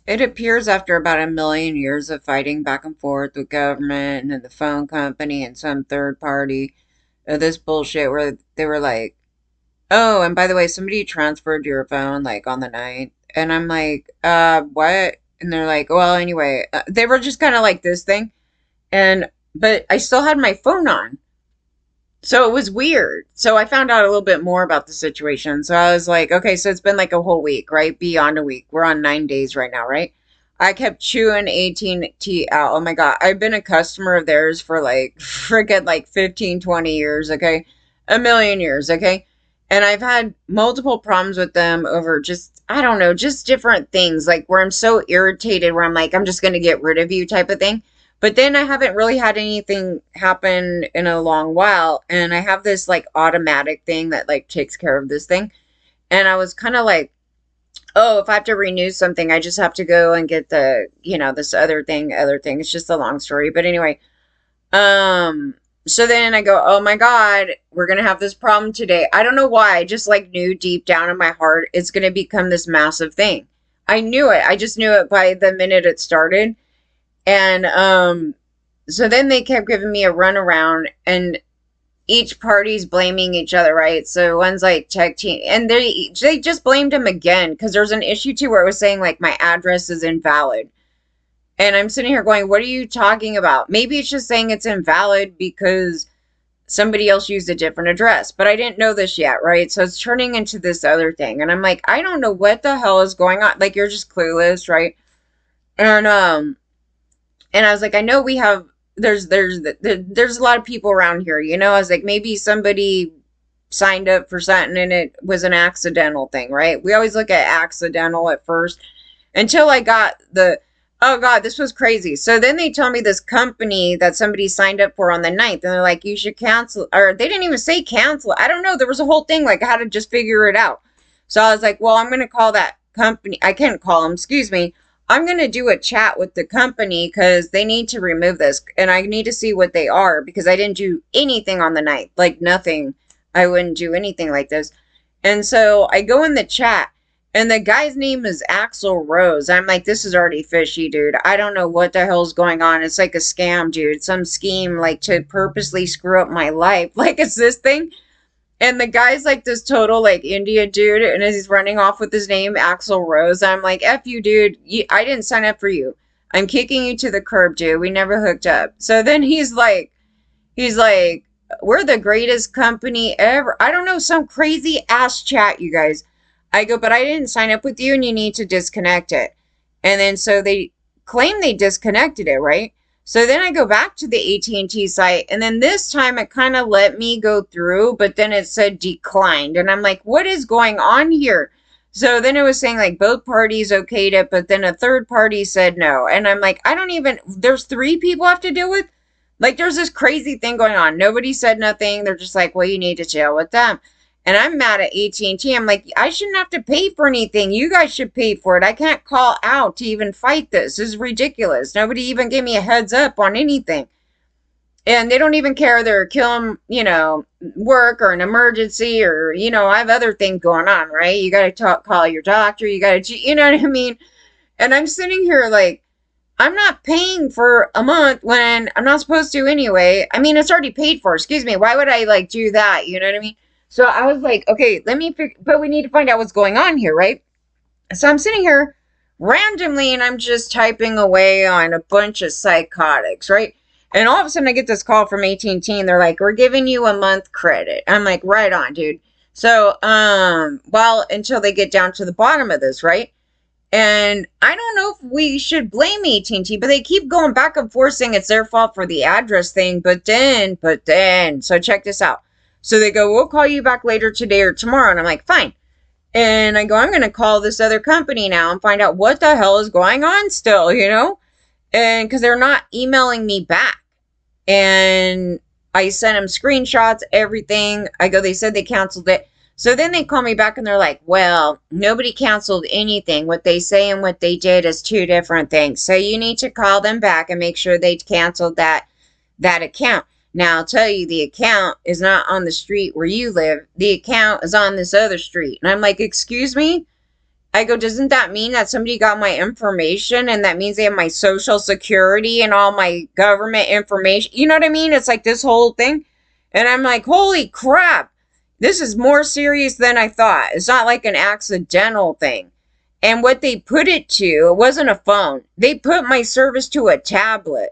It appears after about 1 million years of fighting back and forth with government and the phone company and some third party, this bullshit where they were like, "Oh, and by the way, somebody transferred your phone like on the night," and I'm like, what?" And they're like, "Well, anyway," they were just kind of like this thing, and but I still had my phone on. So it was weird. So I found out a little bit more about the situation. So I was like, okay, so it's been like a whole week, right? Beyond a week. We're on 9 days right now, right? I kept chewing AT&T out. Oh my God. I've been a customer of theirs for like freaking like 15, 20 years, okay? 1 million years, okay? And I've had multiple problems with them over just, I don't know, just different things, like where I'm so irritated where I'm like, I'm just going to get rid of you type of thing. But then I haven't really had anything happen in a long while. And I have this like automatic thing that like takes care of this thing. And I was kind of like, oh, if I have to renew something, I just have to go and get this other thing. It's just a long story. But anyway, um, so then I go, oh my God, we're going to have this problem today. I don't know why. I just like knew deep down in my heart it's going to become this massive thing. I knew it. I just knew it by the minute it started. And so then they kept giving me a runaround, and each party's blaming each other, right? So one's like tech team, and they just blamed him again because there's an issue too where it was saying like my address is invalid, and I'm sitting here going, what are you talking about? Maybe it's just saying it's invalid because somebody else used a different address, but I didn't know this yet, right? So it's turning into this other thing, and I'm like, I don't know what the hell is going on. Like you're just clueless, right? And I was like, I know we have there's a lot of people around here, you know. I was like, maybe somebody signed up for something and it was an accidental thing, right? We always look at accidental at first until I got the oh God, this was crazy. So then they tell me this company that somebody signed up for on the ninth, and they're like, you should cancel, or they didn't even say cancel. I don't know. There was a whole thing like how to just figure it out. So I was like, well, I'm gonna call that company. I can't call them, excuse me. I'm going to do a chat with the company because they need to remove this and I need to see what they are because I didn't do anything on the night. Like nothing. I wouldn't do anything like this. And so I go in the chat and the guy's name is Axel Rose. I'm like, this is already fishy, dude. I don't know what the hell's going on. It's like a scam, dude. Some scheme like to purposely screw up my life. Like it's this thing. And the guy's like this total like India dude, and as he's running off with his name, Axel Rose. I'm like, F you, dude. I didn't sign up for you. I'm kicking you to the curb, dude. We never hooked up. So then he's like, we're the greatest company ever. I don't know, some crazy ass chat, you guys. I go, but I didn't sign up with you and you need to disconnect it. And then so they claim they disconnected it, right? So then I go back to the AT&T site and then this time it kind of let me go through, but then it said declined. And I'm like, what is going on here? So then it was saying like both parties okayed it, but then a third party said no. And I'm like, I don't even, there's three people I have to deal with? Like there's this crazy thing going on. Nobody said nothing. They're just like, well, you need to chill with them. And I'm mad at AT&T. I'm like, I shouldn't have to pay for anything. You guys should pay for it. I can't call out to even fight this. This is ridiculous. Nobody even gave me a heads up on anything. And they don't even care. They're killing, work or an emergency or, I have other things going on, right? You got to call your doctor. You got to, you know what I mean? And I'm sitting here like, I'm not paying for a month when I'm not supposed to anyway. I mean, it's already paid for. Excuse me. Why would I like do that? You know what I mean? So I was like, okay, but we need to find out what's going on here, right? So I'm sitting here randomly and I'm just typing away on a bunch of psychotics, right? And all of a sudden I get this call from AT&T and they're like, we're giving you a month credit. I'm like, right on, dude. So, well, until they get down to the bottom of this, right? And I don't know if we should blame AT&T, but they keep going back and forth saying it's their fault for the address thing. But then, so check this out. So they go, we'll call you back later today or tomorrow. And I'm like, fine. And I go, I'm going to call this other company now and find out what the hell is going on still, And because they're not emailing me back. And I sent them screenshots, everything. I go, they said they canceled it. So then they call me back and they're like, well, nobody canceled anything. What they say and what they did is two different things. So you need to call them back and make sure they canceled that account. Now, I'll tell you, the account is not on the street where you live. The account is on this other street. And I'm like, excuse me? I go, doesn't that mean that somebody got my information and that means they have my social security and all my government information? You know what I mean? It's like this whole thing. And I'm like, holy crap, this is more serious than I thought. It's not like an accidental thing. And what they put it to, it wasn't a phone. They put my service to a tablet.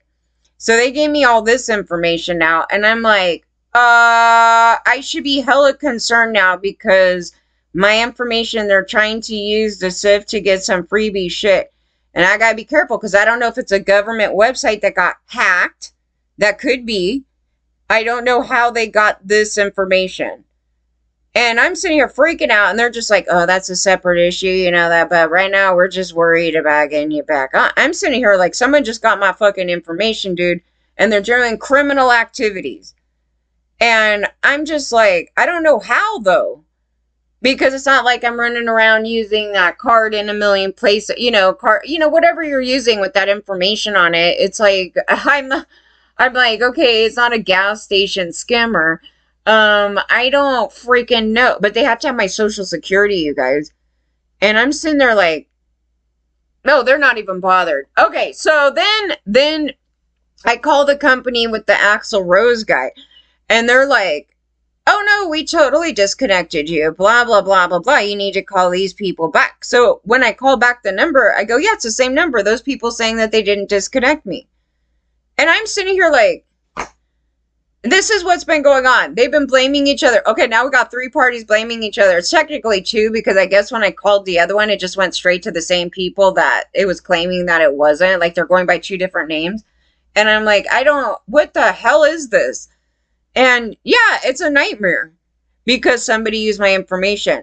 So they gave me all this information now. And I'm like, I should be hella concerned now because my information they're trying to use the sift to get some freebie shit. And I gotta be careful because I don't know if it's a government website that got hacked. That could be. I don't know how they got this information. And I'm sitting here freaking out, and they're just like, oh, that's a separate issue, you know that, but right now we're just worried about getting you back. I'm sitting here like someone just got my fucking information, dude, and they're doing criminal activities. And I'm just like, I don't know how, though. Because it's not like I'm running around using that card in a million places, whatever you're using with that information on it. It's like, I'm like, okay, it's not a gas station scammer. I don't freaking know. But they have to have my social security, you guys. And I'm sitting there like, no, they're not even bothered. Okay, so then I call the company with the Axl Rose guy. And they're like, oh no, we totally disconnected you. Blah, blah, blah, blah, blah. You need to call these people back. So when I call back the number, I go, yeah, it's the same number. Those people saying that they didn't disconnect me. And I'm sitting here like, this is what's been going on. They've been blaming each other. Okay, now we got 3 parties blaming each other. It's technically 2 because I guess when I called the other one, it just went straight to the same people that it was claiming that it wasn't. Like they're going by 2 different names. And I'm like, what the hell is this? And yeah, it's a nightmare because somebody used my information.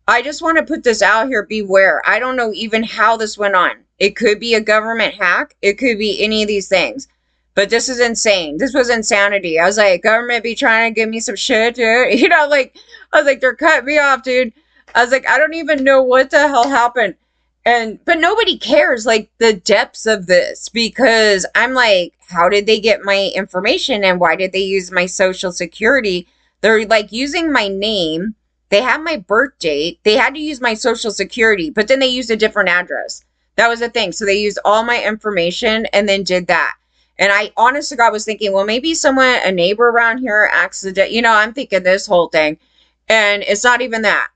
I just want to put this out here. Beware. I don't know even how this went on. It could be a government hack. It could be any of these things. But this is insane. This was insanity. I was like, government be trying to give me some shit, dude. I was like, they're cutting me off, dude. I was like, I don't even know what the hell happened. But nobody cares, like, the depths of this. Because I'm like, how did they get my information? And why did they use my social security? They're, like, using my name. They have my birth date. They had to use my social security. But then they used a different address. That was the thing. So they used all my information and then did that. And I, honest to God, was thinking, well, maybe a neighbor around here I'm thinking this whole thing. And it's not even that.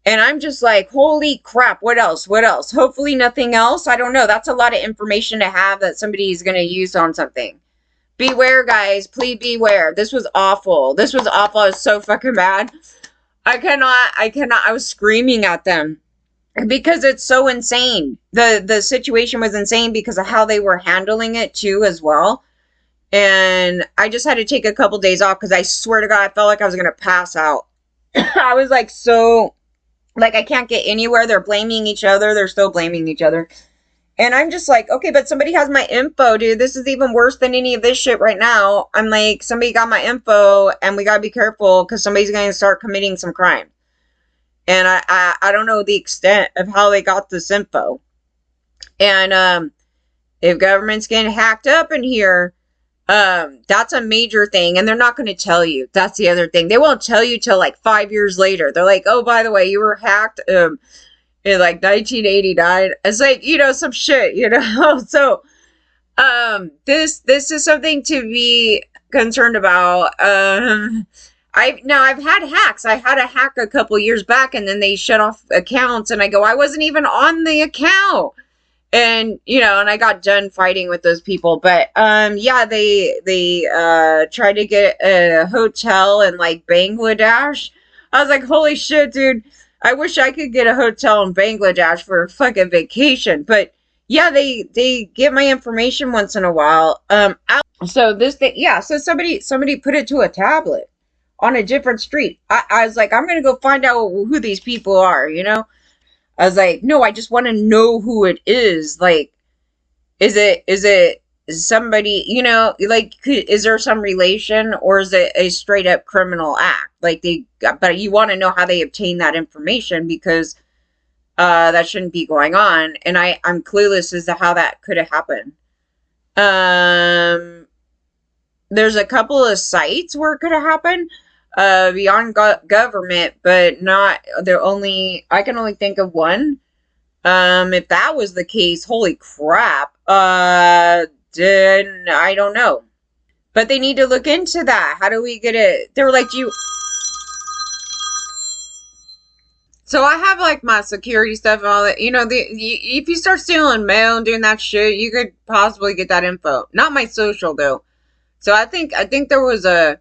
And I'm just like, holy crap, what else? What else? Hopefully nothing else. I don't know. That's a lot of information to have that somebody is going to use on something. Beware, guys. Please beware. This was awful. This was awful. I was so fucking mad. I cannot. I was screaming at them. Because it's so insane. The situation was insane because of how they were handling it too as well. And I just had to take a couple days off because I swear to God, I felt like I was going to pass out. I was like, I can't get anywhere. They're blaming each other. They're still blaming each other. And I'm just like, okay, but somebody has my info, dude. This is even worse than any of this shit right now. I'm like, somebody got my info and we got to be careful because somebody's going to start committing some crime. And I don't know the extent of how they got this info. And if government's getting hacked up in here, that's a major thing. And they're not going to tell you. That's the other thing. They won't tell you till like 5 years later. They're like, oh, by the way, you were hacked in like 1989. It's like, some shit, So this is something to be concerned about. I've had hacks. I had a hack a couple years back and then they shut off accounts and I go, I wasn't even on the account. And, and I got done fighting with those people. But, they tried to get a hotel in like Bangladesh. I was like, holy shit, dude. I wish I could get a hotel in Bangladesh for a fucking vacation. But yeah, they get my information once in a while. So somebody put it to a tablet on a different street. I was like, I'm going to go find out who these people are, I was like, no, I just want to know who it is. Like, is it somebody, is there some relation or is it a straight up criminal act? But you want to know how they obtained that information because that shouldn't be going on. And I'm clueless as to how that could have happened. There's a couple of sites where it could have happened. Beyond government, but not I can only think of one. If that was the case, holy crap. Then I don't know. But they need to look into that. How do we get it? They were like, you. So I have like my security stuff and all that. If you start stealing mail and doing that shit, you could possibly get that info. Not my social though. So I think there was a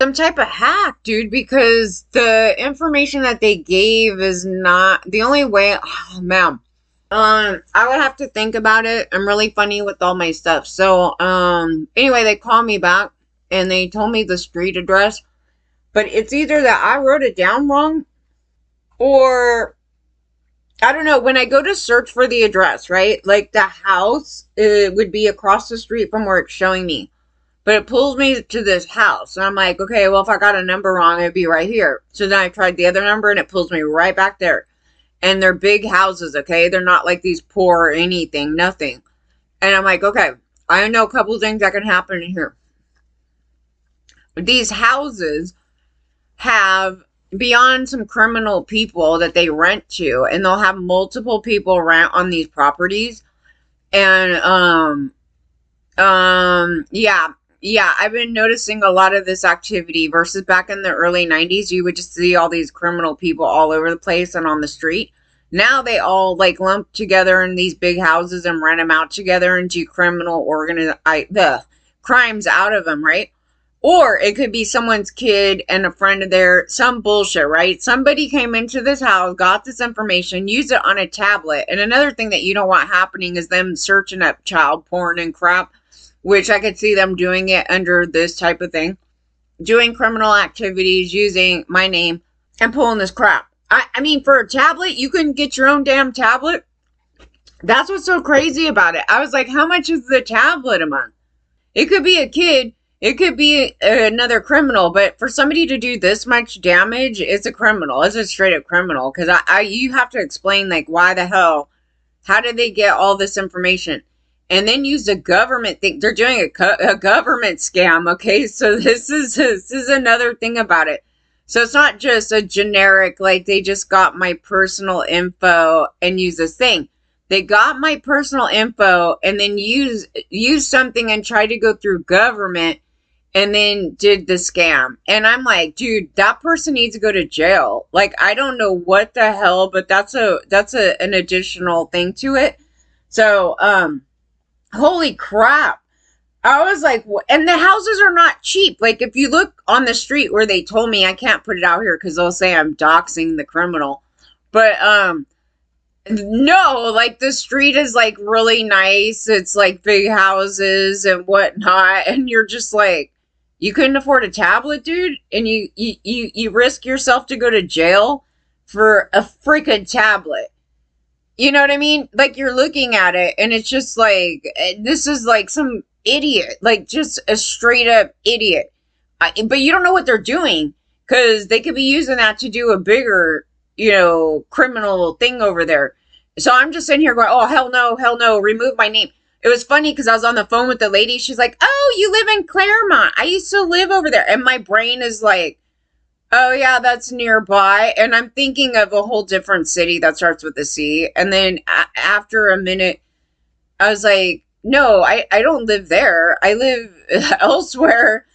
some type of hack, dude, because the information that they gave is not the only way. Oh man, I would have to think about it. I'm really funny with all my stuff. So anyway, they called me back and they told me the street address, but it's either that I wrote it down wrong or I don't know. When I go to search for the address, right, like the house, it would be across the street from where it's showing me. But it pulls me to this house. And I'm like, okay, well, if I got a number wrong, it'd be right here. So then I tried the other number and it pulls me right back there. And they're big houses, okay? They're not like these poor or anything, nothing. And I'm like, okay, I know a couple things that can happen here. These houses have beyond some criminal people that they rent to, and they'll have multiple people rent on these properties. And yeah, yeah, I've been noticing a lot of this activity versus back in the early 90s. You would just see all these criminal people all over the place and on the street. Now they all like lump together in these big houses and rent them out together and do criminal the crimes out of them, right? Or it could be someone's kid and a friend of theirs, some bullshit, right? Somebody came into this house, got this information, used it on a tablet. And another thing that you don't want happening is them searching up child porn and crap, which I could see them doing it under this type of thing. Doing criminal activities, using my name, and pulling this crap. I mean, for a tablet, you couldn't get your own damn tablet. That's what's so crazy about it. I was like, how much is the tablet a month? It could be a kid. It could be another criminal, but for somebody to do this much damage, it's a criminal. It's a straight up criminal. Because you have to explain, like, why the hell, how did they get all this information? And then use the government thing. They're doing a government scam, okay? So this is another thing about it. So it's not just a generic, like, they just got my personal info and use this thing. They got my personal info and then use something and try to go through government and then did the scam. And I'm like, dude, that person needs to go to jail. Like, I don't know what the hell, but that's an additional thing to it. So, holy crap. I was like, and the houses are not cheap. Like, if you look on the street where they told me, I can't put it out here because they'll say I'm doxing the criminal. But, no, like the street is like really nice. It's like big houses and whatnot. And you're just like, you couldn't afford a tablet, dude? And you risk yourself to go to jail for a freaking tablet. You know what I mean? Like, you're looking at it and it's just like, this is like some idiot, like just a straight up idiot. But you don't know what they're doing because they could be using that to do a bigger, criminal thing over there. So I'm just sitting here going, oh, hell no, remove my name. It was funny because I was on the phone with the lady. She's like, oh, you live in Claremont. I used to live over there. And my brain is like, oh, yeah, that's nearby. And I'm thinking of a whole different city that starts with a C. And then after a minute, I was like, no, I don't live there. I live elsewhere.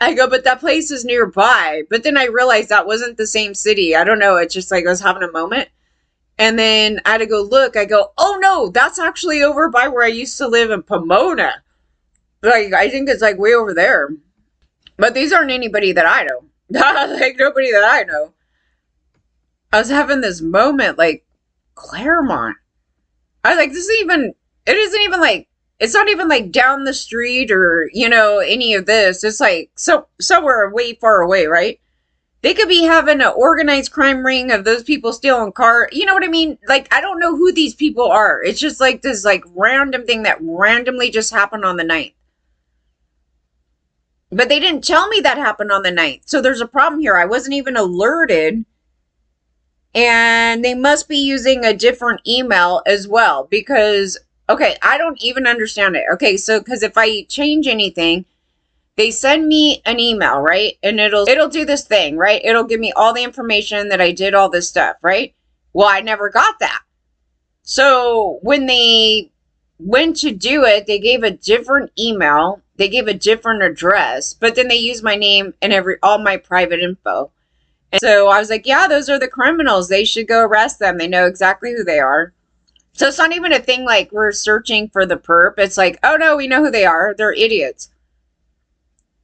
I go, but that place is nearby. But then I realized that wasn't the same city. I don't know. It's just like I was having a moment. And then I had to go look. I go, oh, no, that's actually over by where I used to live in Pomona. Like, I think it's like way over there. But these aren't anybody that I know. Like, nobody that I know. I was having this moment, like, Claremont. I was like, it isn't even like, it's not even like down the street or, any of this. It's like somewhere way far away, right? They could be having an organized crime ring of those people stealing cars. You know what I mean? Like, I don't know who these people are. It's just like this like random thing that randomly just happened on the night. But they didn't tell me that happened on the night. So there's a problem here. I wasn't even alerted. And they must be using a different email as well. Because, okay, I don't even understand it. Okay, so because if I change anything, they send me an email, right? And it'll do this thing, right? It'll give me all the information that I did all this stuff, right? Well, I never got that. So when they went to do it, they gave a different email, they gave a different address, but then they used my name and all my private info. And so I was like, yeah, those are the criminals. They should go arrest them. They know exactly who they are. So it's not even a thing like we're searching for the perp. It's like, oh no, we know who they are. They're idiots.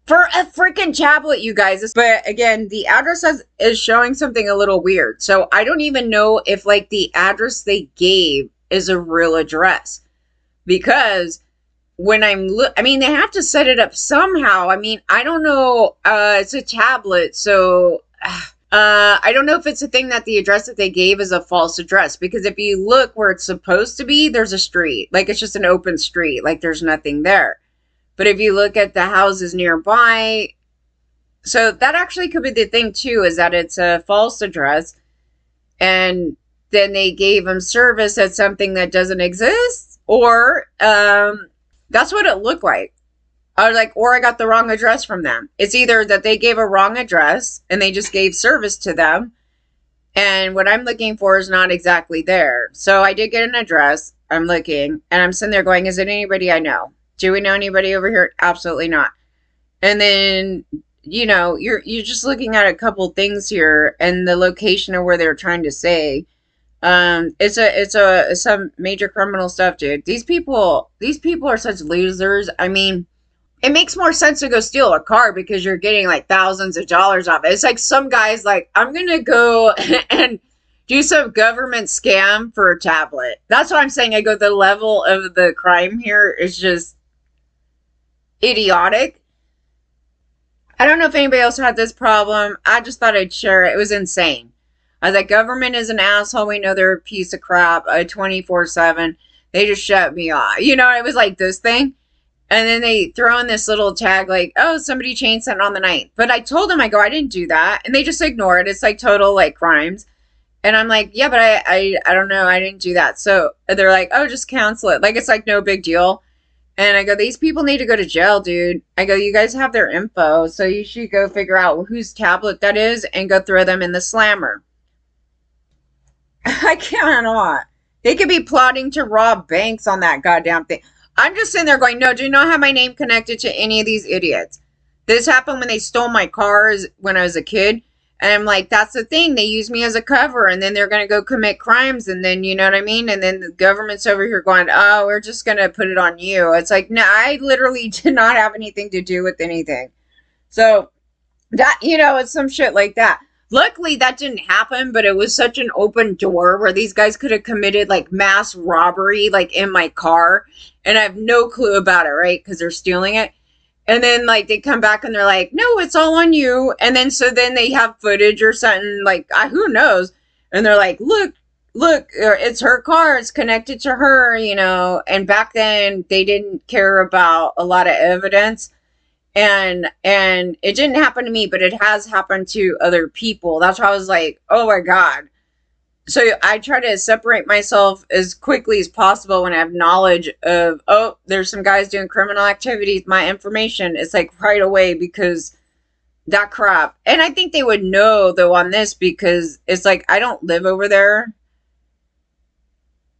For a freaking tablet, you guys. But again, the address is showing something a little weird. So I don't even know if like the address they gave is a real address. Because when I mean, they have to set it up somehow. I mean, I don't know. It's a tablet, so I don't know if it's a thing that the address that they gave is a false address. Because if you look where it's supposed to be, there's a street. Like, it's just an open street. Like, there's nothing there. But if you look at the houses nearby, so that actually could be the thing too, is that it's a false address. And then they gave them service at something that doesn't exist. Or that's what it looked like. I was like, or I got the wrong address from them. It's either that they gave a wrong address and they just gave service to them, and what I'm looking for is not exactly there. So I did get an address. I'm looking, and I'm sitting there going, is it anybody I know? Do we know anybody over here? Absolutely not. And then, you know, you're just looking at a couple things here and the location of where they're trying to say. It's some major criminal stuff, dude. These people are such losers. I mean, it makes more sense to go steal a car because you're getting like thousands of dollars off it. It's like some guys like, I'm gonna go and do some government scam for a tablet. That's what I'm saying. I go, the level of the crime here is just idiotic. I don't know if anybody else had this problem. I just thought I'd share it. It was insane. I was like, government is an asshole. We know they're a piece of crap. 24/7. They just shut me off. You know, it was like this thing. And then they throw in this little tag like, oh, somebody changed something on the night. But I told them, I go, I didn't do that. And they just ignore it. It's like total like crimes. And I'm like, yeah, but I don't know. I didn't do that. So they're like, oh, just cancel it. Like, it's like no big deal. And I go, these people need to go to jail, dude. I go, you guys have their info. So you should go figure out whose tablet that is and go throw them in the slammer. I cannot. They could be plotting to rob banks on that goddamn thing. I'm just sitting there going, no, do not have my name connected to any of these idiots. This happened when they stole my cars when I was a kid. And I'm like, that's the thing. They use me as a cover, and then they're going to go commit crimes. And then, you know what I mean? And then the government's over here going, oh, we're just going to put it on you. It's like, no, I literally did not have anything to do with anything. So that, you know, it's some shit like that. Luckily, that didn't happen, but it was such an open door where these guys could have committed like mass robbery, like in my car. And I have no clue about it, right? Because they're stealing it. And then like they come back and they're like, no, it's all on you. And then so then they have footage or something like, who knows? And they're like, look, it's her car. It's connected to her, you know. And back then they didn't care about a lot of evidence. And it didn't happen to me, but it has happened to other people. That's why I was like, oh my God. So I try to separate myself as quickly as possible when I have knowledge of, oh, there's some guys doing criminal activities. My information is like right away, because that crap. And I think they would know though on this, because it's like, I don't live over there.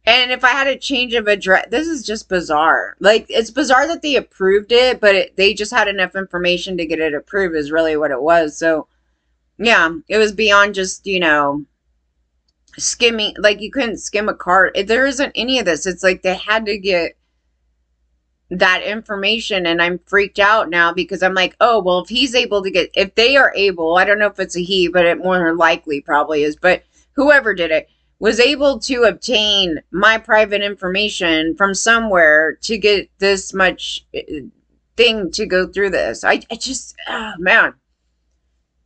And if I had a change of address, this is just bizarre. Like, it's bizarre that they approved it, but they just had enough information to get it approved is really what it was. So, yeah, it was beyond just, you know, skimming. Like, you couldn't skim a card. There isn't any of this. It's like they had to get that information, and I'm freaked out now because I'm like, oh, well, if they are able, I don't know if it's a he, but it more likely probably is, but whoever did it was able to obtain my private information from somewhere to get this much thing to go through this. I just, oh man,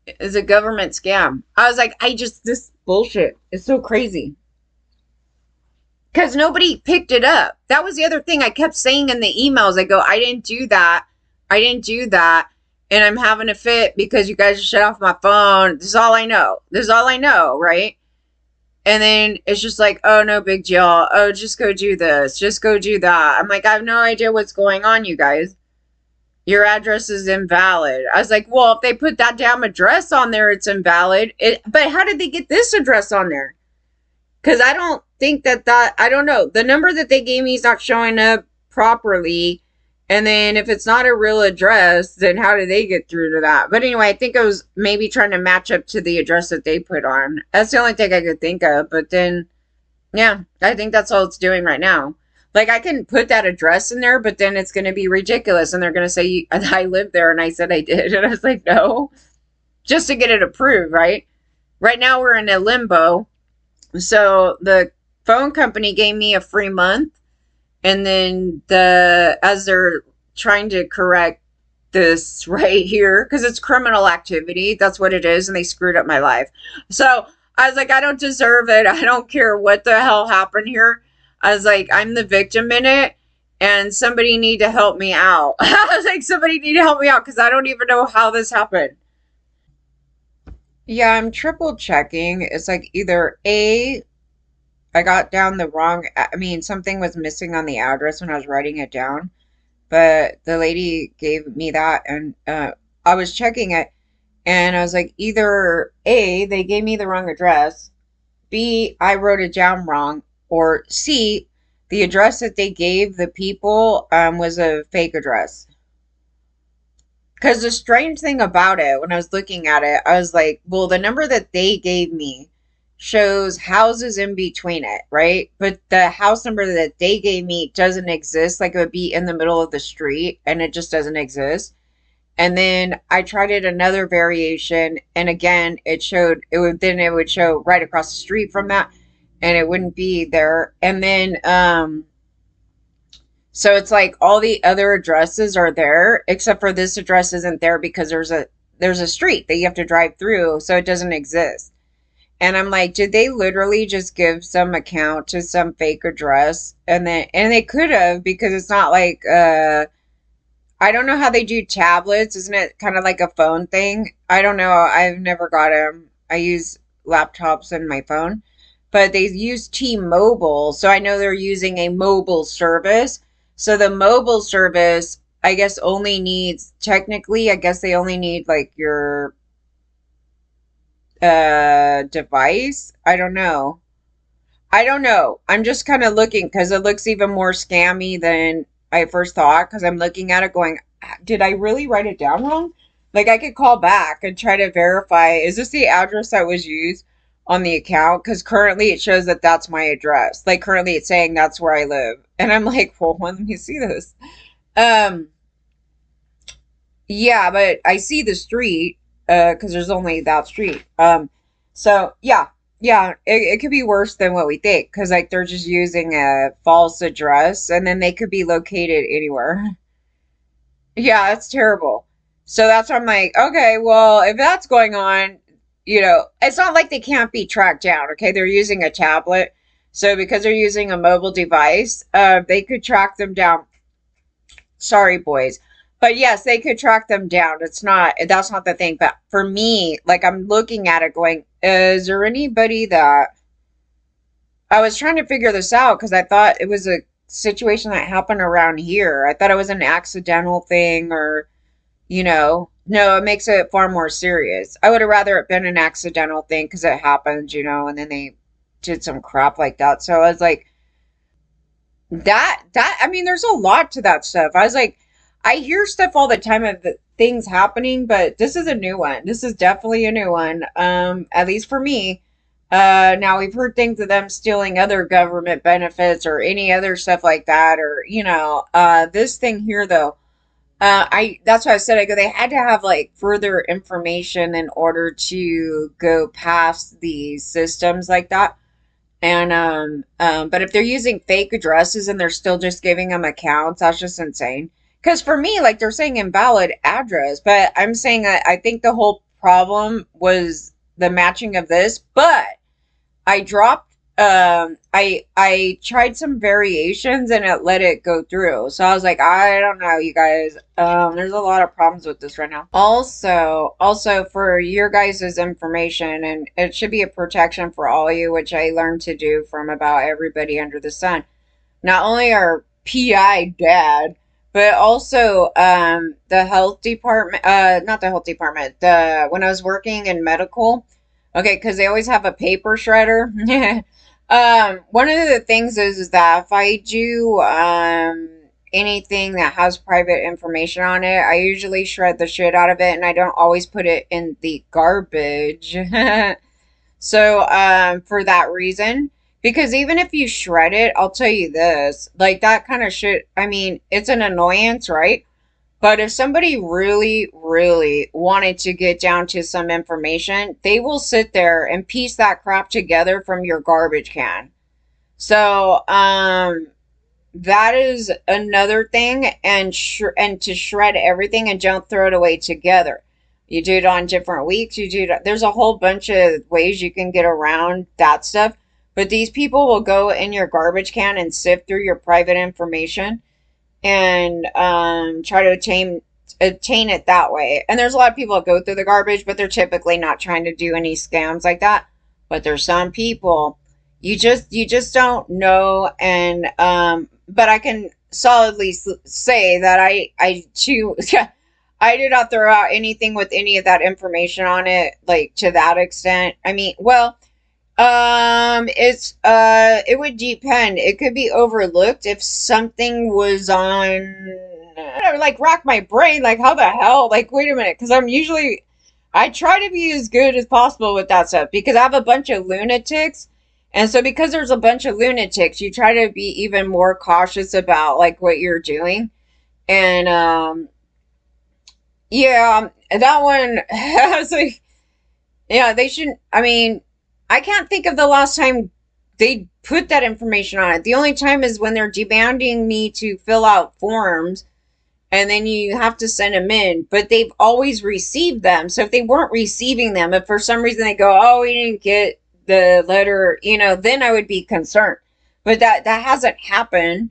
it's a government scam. I was like, this bullshit is so crazy. Because nobody picked it up. That was the other thing I kept saying in the emails. I go, I didn't do that. And I'm having a fit because you guys shut off my phone. This is all I know, right? And then it's just like, oh, no big deal. Oh, just go do this. Just go do that. I'm like, I have no idea what's going on, you guys. Your address is invalid. I was like, well, if they put that damn address on there, it's invalid. But how did they get this address on there? Because I don't think that I don't know. The number that they gave me is not showing up properly. And then if it's not a real address, then how do they get through to that? But anyway, I think I was maybe trying to match up to the address that they put on. That's the only thing I could think of. But then, yeah, I think that's all it's doing right now. Like I can put that address in there, but then it's going to be ridiculous. And they're going to say, I live there. And I said I did. And I was like, no, just to get it approved, right? Right now we're in a limbo. So the phone company gave me a free month, and then as they're trying to correct this right here, because it's criminal activity, that's what it is, and they screwed up my life. So I was like, I don't deserve it. I don't care what the hell happened here. I was like, I'm the victim in it, and somebody need to help me out. I was like, somebody need to help me out because I don't even know how this happened. Yeah, I'm triple checking. It's like either A, I got down the wrong, I mean, something was missing on the address when I was writing it down, but the lady gave me that, and I was checking it, and I was like, either A, they gave me the wrong address, B, I wrote it down wrong, or C, the address that they gave the people was a fake address. Because the strange thing about it, when I was looking at it, I was like, well, the number that they gave me shows houses in between it, right? But the house number that they gave me doesn't exist. Like it would be in the middle of the street and it just doesn't exist. And then I tried it another variation, and again, it would show right across the street from that, and it wouldn't be there. And then so it's like all the other addresses are there, except for this address isn't there because there's a street that you have to drive through, so it doesn't exist. And I'm like, did they literally just give some account to some fake address? And they could have, because it's not like I don't know how they do tablets. Isn't it kind of like a phone thing? I don't know. I've never got them. I use laptops and my phone, but they use T-Mobile, so I know they're using a mobile service. So the mobile service, I guess, only needs technically, I guess they only need like your device. I don't know. I don't know. I'm just kind of looking because it looks even more scammy than I first thought, because I'm looking at it going, did I really write it down wrong? Like I could call back and try to verify, is this the address that was used on the account? Because currently it shows that that's my address. Like currently it's saying that's where I live. And I'm like, well, let me see this. Um, yeah, but I see the street because there's only that street. So yeah, yeah, it could be worse than what we think, because like they're just using a false address, and then they could be located anywhere. Yeah, that's terrible. So that's why I'm like, okay, well, if that's going on, it's not like they can't be tracked down. Okay, they're using a tablet, so because they're using a mobile device, they could track them down. Sorry, boys. But yes, they could track them down. That's not the thing. But for me, like I'm looking at it going, is there anybody that I was trying to figure this out because I thought it was a situation that happened around here. I thought it was an accidental thing, or, no, it makes it far more serious. I would have rather it been an accidental thing because it happened, and then they did some crap like that. So I was like, I mean, there's a lot to that stuff. I was like, I hear stuff all the time of the things happening, but this is a new one. This is definitely a new one. At least for me. Now we've heard things of them stealing other government benefits or any other stuff like that, or this thing here though. I That's why I said, I go, they had to have like further information in order to go past these systems like that. And but if they're using fake addresses and they're still just giving them accounts, that's just insane. Because for me, like they're saying invalid address, but I'm saying that I think the whole problem was the matching of this. But I dropped I tried some variations and it let it go through. So I was like, I don't know, you guys. There's a lot of problems with this right now. Also for your guys' information, and it should be a protection for all of you, which I learned to do from about everybody under the sun. Not only our PI dad, but also the health department, not the health department, when I was working in medical. Okay, because they always have a paper shredder. One of the things is that if I do anything that has private information on it, I usually shred the shit out of it, and I don't always put it in the garbage. So, for that reason, because even if you shred it, I'll tell you this, like that kind of shit, I mean, it's an annoyance, right? But if somebody really, really wanted to get down to some information, they will sit there and piece that crap together from your garbage can. So, that is another thing, and to shred everything and don't throw it away together. You do it on different weeks. There's a whole bunch of ways you can get around that stuff. But these people will go in your garbage can and sift through your private information and try to attain it that way. And there's a lot of people that go through the garbage, but they're typically not trying to do any scams like that. But there's some people you just don't know, and but I can solidly say that I too I did not throw out anything with any of that information on it, like to that extent. I mean, well, it would depend. It could be overlooked if something was on. I would like rack my brain, like how the hell? Like, wait a minute, because I try to be as good as possible with that stuff because I have a bunch of lunatics, and so because there's a bunch of lunatics, you try to be even more cautious about like what you're doing, and yeah, that one has like yeah, they shouldn't. I mean, I can't think of the last time they put that information on it. The only time is when they're demanding me to fill out forms and then you have to send them in, but they've always received them. So if they weren't receiving them, if for some reason they go, "Oh, we didn't get the letter," then I would be concerned. But that hasn't happened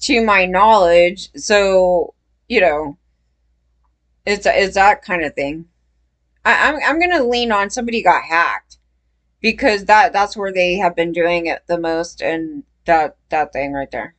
to my knowledge. So, you know, it's that kind of thing. I'm gonna lean on somebody got hacked because that's where they have been doing it the most, and that thing right there.